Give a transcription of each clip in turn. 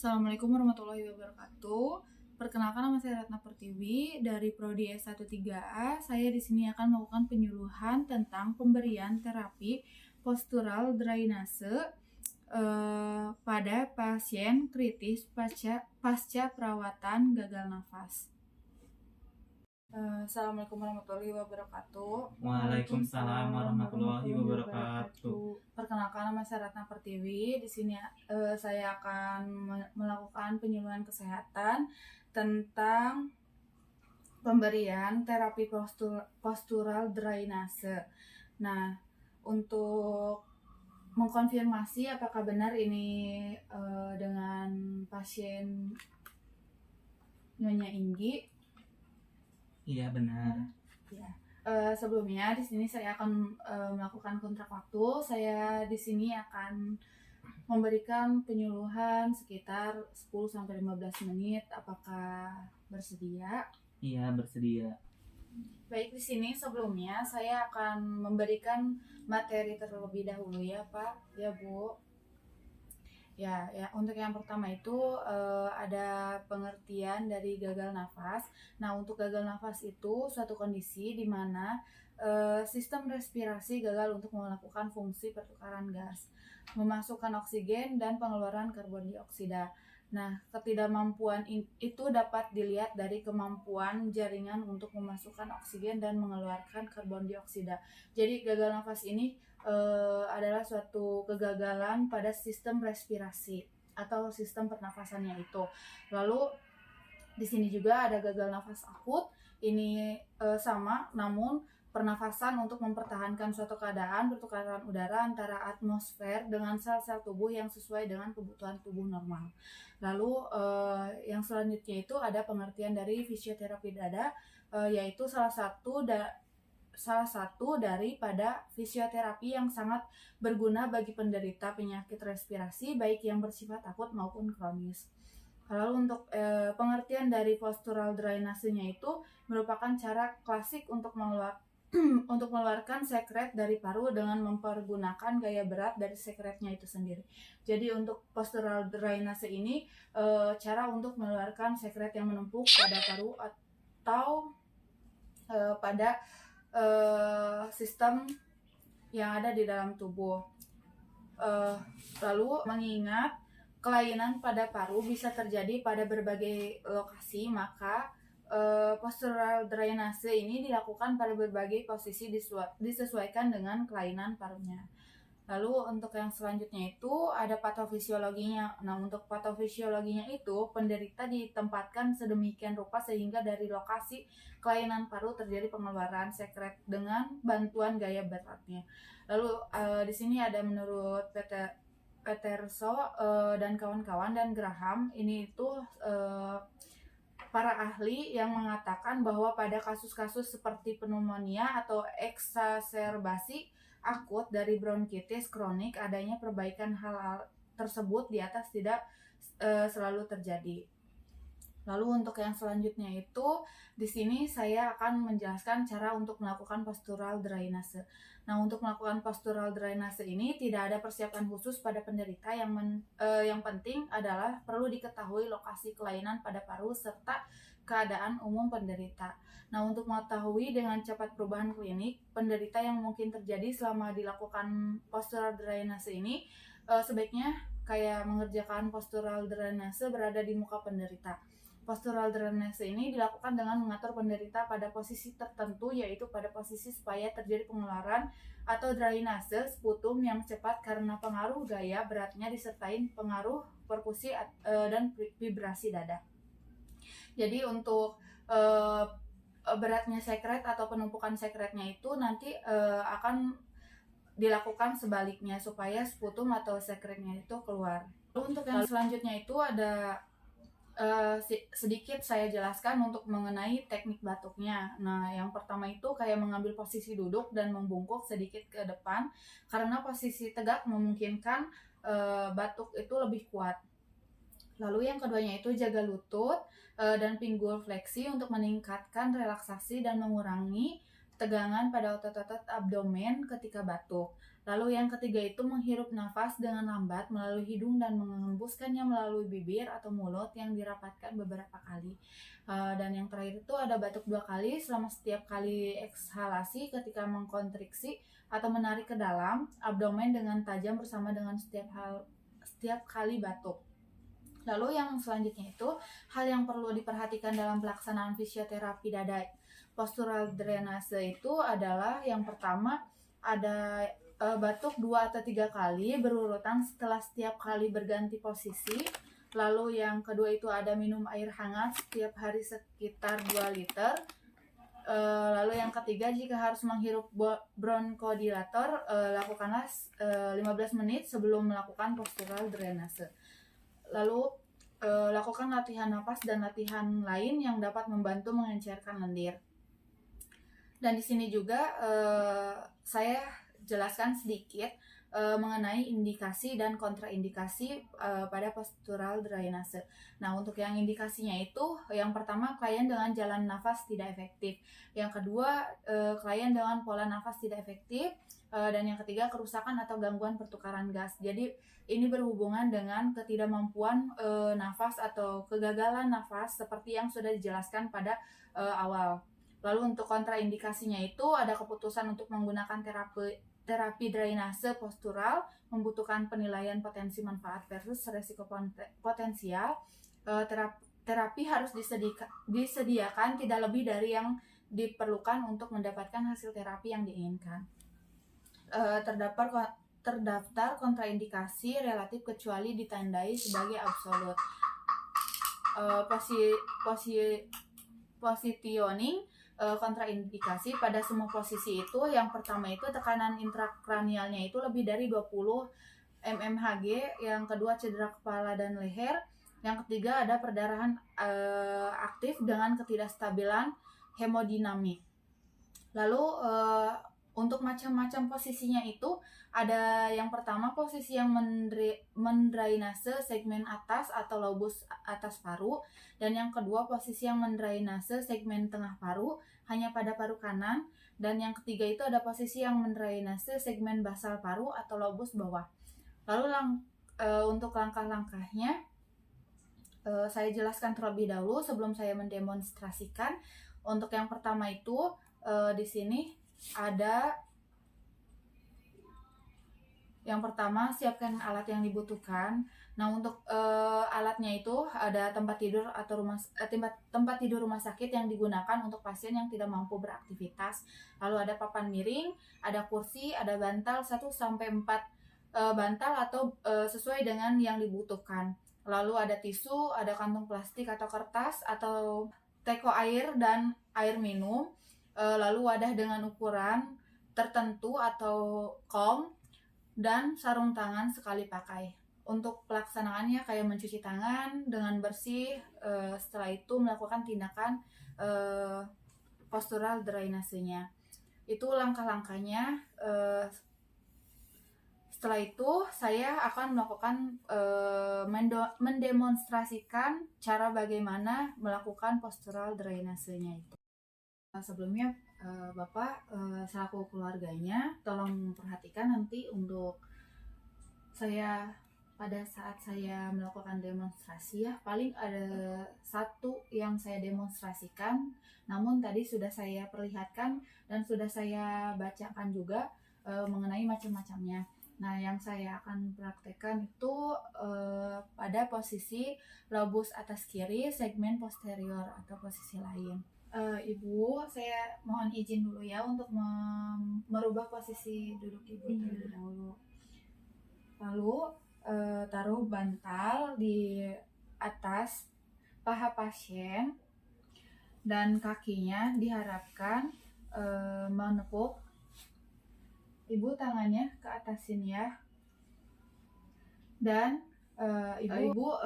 Assalamualaikum warahmatullahi wabarakatuh. Perkenalkan, nama saya Ratna Pertiwi dari Prodi S13A. Saya di sini akan melakukan penyuluhan tentang pemberian terapi postural drainase pada pasien kritis pasca perawatan gagal nafas. Assalamualaikum warahmatullahi wabarakatuh. Waalaikumsalam warahmatullahi wabarakatuh. Perkenalkan, nama saya Ratna Pertiwi. Di sini saya akan melakukan penyuluhan kesehatan tentang pemberian terapi postural drainase. Nah, untuk mengkonfirmasi apakah benar ini dengan pasien Nyonya Inggi. Iya, benar. Ya. Sebelumnya di sini saya akan melakukan kontrak waktu. Saya di sini akan memberikan penyuluhan sekitar 10-15 menit. Apakah bersedia? Iya, bersedia. Baik, di sini sebelumnya saya akan memberikan materi terlebih dahulu ya, Pak. Ya, Bu. Ya, untuk yang pertama itu ada pengertian dari gagal nafas. Nah, untuk gagal nafas itu suatu kondisi di mana sistem respirasi gagal untuk melakukan fungsi pertukaran gas, memasukkan oksigen dan pengeluaran karbon dioksida. Nah, ketidakmampuan itu dapat dilihat dari kemampuan jaringan untuk memasukkan oksigen dan mengeluarkan karbon dioksida. Jadi gagal nafas ini adalah suatu kegagalan pada sistem respirasi atau sistem pernafasannya itu. Lalu di sini juga ada gagal nafas akut. Ini sama, namun pernafasan untuk mempertahankan suatu keadaan pertukaran udara antara atmosfer dengan sel-sel tubuh yang sesuai dengan kebutuhan tubuh normal. Lalu yang selanjutnya itu ada pengertian dari fisioterapi dada, yaitu salah satu daripada fisioterapi yang sangat berguna bagi penderita penyakit respirasi baik yang bersifat akut maupun kronis. Lalu untuk pengertian dari postural drainasenya itu merupakan cara klasik untuk mengeluarkan sekret dari paru dengan mempergunakan gaya berat dari sekretnya itu sendiri. Jadi untuk postural drainase ini cara untuk mengeluarkan sekret yang menumpuk pada paru atau pada sistem yang ada di dalam tubuh. Lalu mengingat kelainan pada paru bisa terjadi pada berbagai lokasi, maka postural drainase ini dilakukan pada berbagai posisi disesuaikan dengan kelainan parunya. Lalu untuk yang selanjutnya itu ada patofisiologinya. Nah, untuk patofisiologinya itu penderita ditempatkan sedemikian rupa sehingga dari lokasi kelainan paru terjadi pengeluaran sekret dengan bantuan gaya beratnya. Lalu di sini ada menurut Peterso dan kawan-kawan dan Graham, ini itu para ahli yang mengatakan bahwa pada kasus-kasus seperti pneumonia atau eksaserbasi akut dari bronkitis kronik, adanya perbaikan hal tersebut di atas tidak selalu terjadi. Lalu untuk yang selanjutnya itu di sini saya akan menjelaskan cara untuk melakukan postural drainase. Nah, untuk melakukan postural drainase ini tidak ada persiapan khusus pada penderita. Yang penting adalah perlu diketahui lokasi kelainan pada paru serta keadaan umum penderita. Nah, untuk mengetahui dengan cepat perubahan klinik penderita yang mungkin terjadi selama dilakukan postural drainase ini, sebaiknya kayak mengerjakan postural drainase berada di muka penderita. Postural drainase ini dilakukan dengan mengatur penderita pada posisi tertentu, yaitu pada posisi supaya terjadi pengeluaran atau drainase sputum yang cepat karena pengaruh gaya beratnya disertai pengaruh perkusi dan vibrasi dada. Jadi untuk beratnya sekret atau penumpukan sekretnya itu nanti akan dilakukan sebaliknya supaya sputum atau sekretnya itu keluar. Untuk yang selanjutnya itu ada sedikit saya jelaskan untuk mengenai teknik batuknya. Nah, yang pertama itu kayak mengambil posisi duduk dan membungkuk sedikit ke depan karena posisi tegak memungkinkan batuk itu lebih kuat. Lalu yang keduanya itu jaga lutut dan pinggul fleksi untuk meningkatkan relaksasi dan mengurangi tegangan pada otot-otot abdomen ketika batuk. Lalu yang ketiga itu menghirup nafas dengan lambat melalui hidung dan mengembuskannya melalui bibir atau mulut yang dirapatkan beberapa kali. Dan yang terakhir itu ada batuk 2 kali selama setiap kali ekshalasi ketika mengkontriksi atau menarik ke dalam abdomen dengan tajam bersama dengan setiap kali batuk. Lalu yang selanjutnya itu hal yang perlu diperhatikan dalam pelaksanaan fisioterapi dada postural drainase itu adalah yang pertama ada batuk 2 atau 3 kali berurutan setelah setiap kali berganti posisi. Lalu yang kedua itu ada minum air hangat setiap hari sekitar 2 liter. Lalu yang ketiga, jika harus menghirup bronkodilator, lakukanlah 15 menit sebelum melakukan postural drainase. Lalu lakukan latihan napas dan latihan lain yang dapat membantu mengencerkan lendir. Dan di sini juga saya jelaskan sedikit mengenai indikasi dan kontraindikasi pada postural drainase. Nah, untuk yang indikasinya itu, yang pertama klien dengan jalan nafas tidak efektif, yang kedua klien dengan pola nafas tidak efektif, dan yang ketiga kerusakan atau gangguan pertukaran gas. Jadi ini berhubungan dengan ketidakmampuan nafas atau kegagalan nafas seperti yang sudah dijelaskan pada awal. Lalu untuk kontraindikasinya itu ada keputusan untuk menggunakan terapi drainase postural membutuhkan penilaian potensi manfaat versus resiko potensial. Terapi harus disediakan tidak lebih dari yang diperlukan untuk mendapatkan hasil terapi yang diinginkan. Terdaftar kontraindikasi relatif kecuali ditandai sebagai absolut. Positioning kontraindikasi pada semua posisi itu, yang pertama itu tekanan intrakranialnya itu lebih dari 20 mmHg, yang kedua cedera kepala dan leher, yang ketiga ada perdarahan aktif dengan ketidakstabilan hemodinamik. Lalu untuk macam-macam posisinya itu ada yang pertama posisi yang mendrainase segmen atas atau lobus atas paru, dan yang kedua posisi yang mendrainase segmen tengah paru hanya pada paru kanan, dan yang ketiga itu ada posisi yang mendrainase segmen basal paru atau lobus bawah. Lalu untuk langkah-langkahnya saya jelaskan terlebih dahulu sebelum saya mendemonstrasikan. Untuk yang pertama itu di sini ada yang pertama, siapkan alat yang dibutuhkan. Nah, untuk alatnya itu ada tempat tidur atau tempat tidur rumah sakit yang digunakan untuk pasien yang tidak mampu beraktivitas. Lalu ada papan miring, ada kursi, ada bantal 1 sampai 4 bantal atau sesuai dengan yang dibutuhkan. Lalu ada tisu, ada kantong plastik atau kertas atau teko air dan air minum. Lalu wadah dengan ukuran tertentu atau kom, dan sarung tangan sekali pakai. Untuk pelaksanaannya kayak mencuci tangan dengan bersih, setelah itu melakukan tindakan postural drainasenya. Itu langkah-langkahnya. Setelah itu saya akan melakukan mendemonstrasikan cara bagaimana melakukan postural drainasenya itu. Sebelumnya Bapak selaku keluarganya tolong perhatikan nanti untuk saya pada saat saya melakukan demonstrasi ya, paling ada satu yang saya demonstrasikan, namun tadi sudah saya perlihatkan dan sudah saya bacakan juga mengenai macam-macamnya. Nah, yang saya akan praktekkan itu pada posisi lobus atas kiri segmen posterior atau posisi lain. Ibu, saya mohon izin dulu ya untuk merubah posisi duduk Ibu terlebih dahulu. Lalu taruh bantal di atas paha pasien dan kakinya diharapkan menepuk. Ibu tangannya ke atasin ya. Dan ibu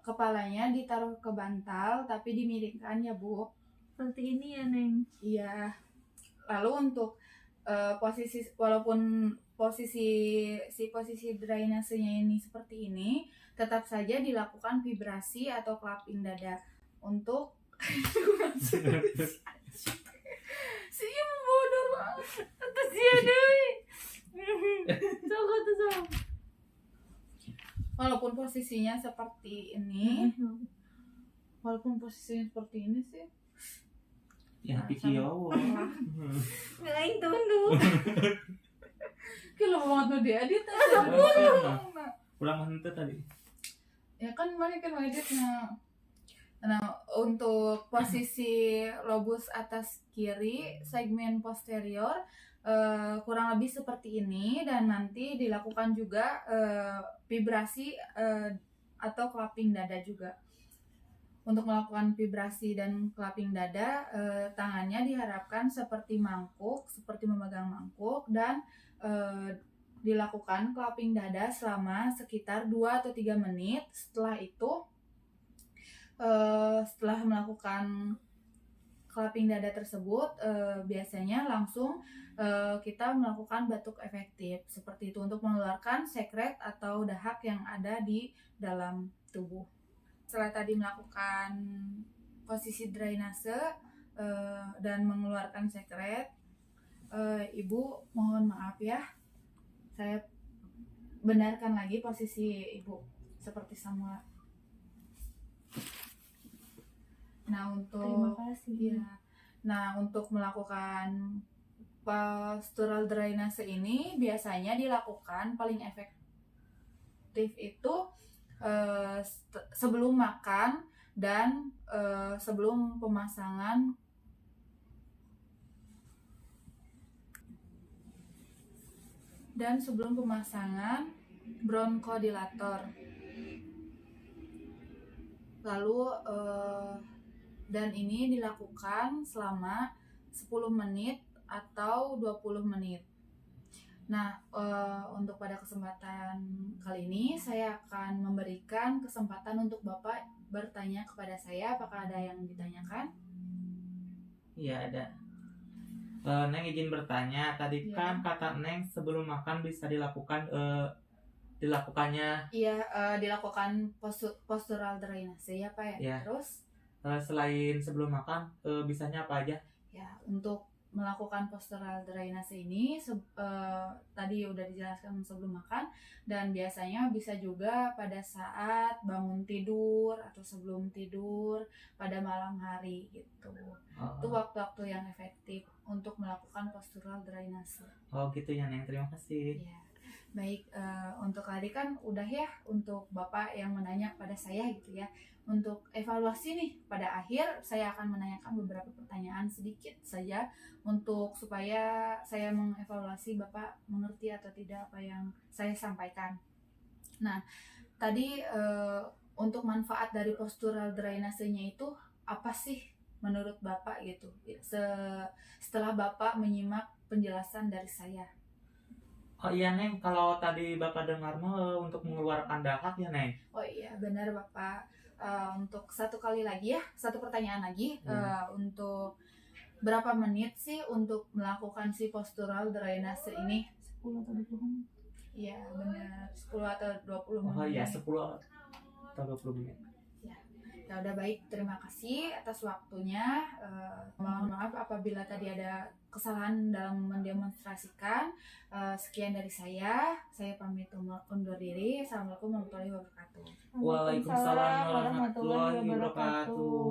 kepalanya ditaruh ke bantal tapi dimiringkan ya Bu. Seperti ini ya Neng. Iya. Lalu untuk posisi, walaupun posisi drainasenya ini seperti ini, tetap saja dilakukan vibrasi atau clapping dada untuk si bodoh banget. Atas dia deh. Coba tuh sama. Walaupun posisinya seperti ini, sih. Ya Nah, pikiyo. Aing tunduk. Kilo banget tuh diedit Ulang henteu tadi. ya kan mana kan editnya. Nah, untuk posisi lobus atas kiri segmen posterior kurang lebih seperti ini, dan nanti dilakukan juga vibrasi atau clapping dada juga. Untuk melakukan vibrasi dan clapping dada, tangannya diharapkan seperti memegang mangkuk, dan dilakukan clapping dada selama sekitar 2 atau 3 menit. Setelah itu, setelah melakukan clapping dada tersebut, biasanya langsung kita melakukan batuk efektif seperti itu untuk mengeluarkan sekret atau dahak yang ada di dalam tubuh. Setelah tadi melakukan posisi drainase dan mengeluarkan sekret, Ibu mohon maaf ya, saya benarkan lagi posisi Ibu seperti semula. Nah, Terima kasih. ya, nah untuk melakukan postural drainase ini biasanya dilakukan paling efektif itu sebelum makan dan sebelum pemasangan bronkodilator. Lalu dan ini dilakukan selama 10 menit atau 20 menit. Nah, untuk pada kesempatan kali ini saya akan memberikan kesempatan untuk Bapak bertanya kepada saya. Apakah ada yang ditanyakan? Iya ada. Neng izin bertanya, tadi Iya. kan kata Neng sebelum makan bisa dilakukannya Iya, dilakukan postural drainase ya Pak ya. Iya. Terus selain sebelum makan bisanya apa aja? ya, untuk melakukan postural drainase ini tadi udah dijelaskan sebelum makan, dan biasanya bisa juga pada saat bangun tidur atau sebelum tidur pada malam hari gitu. Itu waktu-waktu yang efektif untuk melakukan postural drainase. Oh gitu ya Neng, terima kasih. Ya. Baik, untuk tadi kan udah ya untuk Bapak yang menanya pada saya gitu ya. Untuk evaluasi nih, pada akhir saya akan menanyakan beberapa pertanyaan sedikit saja untuk supaya saya mengevaluasi Bapak mengerti atau tidak apa yang saya sampaikan. Nah, tadi untuk manfaat dari postural drainasenya itu apa sih menurut Bapak gitu? Setelah Bapak menyimak penjelasan dari saya. Oh iya Neng, kalau tadi Bapak dengar mah untuk mengeluarkan dahak ya Neng? Oh iya, benar Bapak. Untuk satu kali lagi ya, satu pertanyaan lagi. Untuk berapa menit sih untuk melakukan si postural drainase ini? 10 atau 20 menit. Iya, benar. 10 atau 20 menit. Oh iya, 10 atau 20 menit. Ya udah, baik, terima kasih atas waktunya. Mohon maaf apabila tadi ada kesalahan dalam mendemonstrasikan. Sekian dari saya pamit undur diri. Assalamualaikum warahmatullahi wabarakatuh. Waalaikumsalam warahmatullahi wabarakatuh.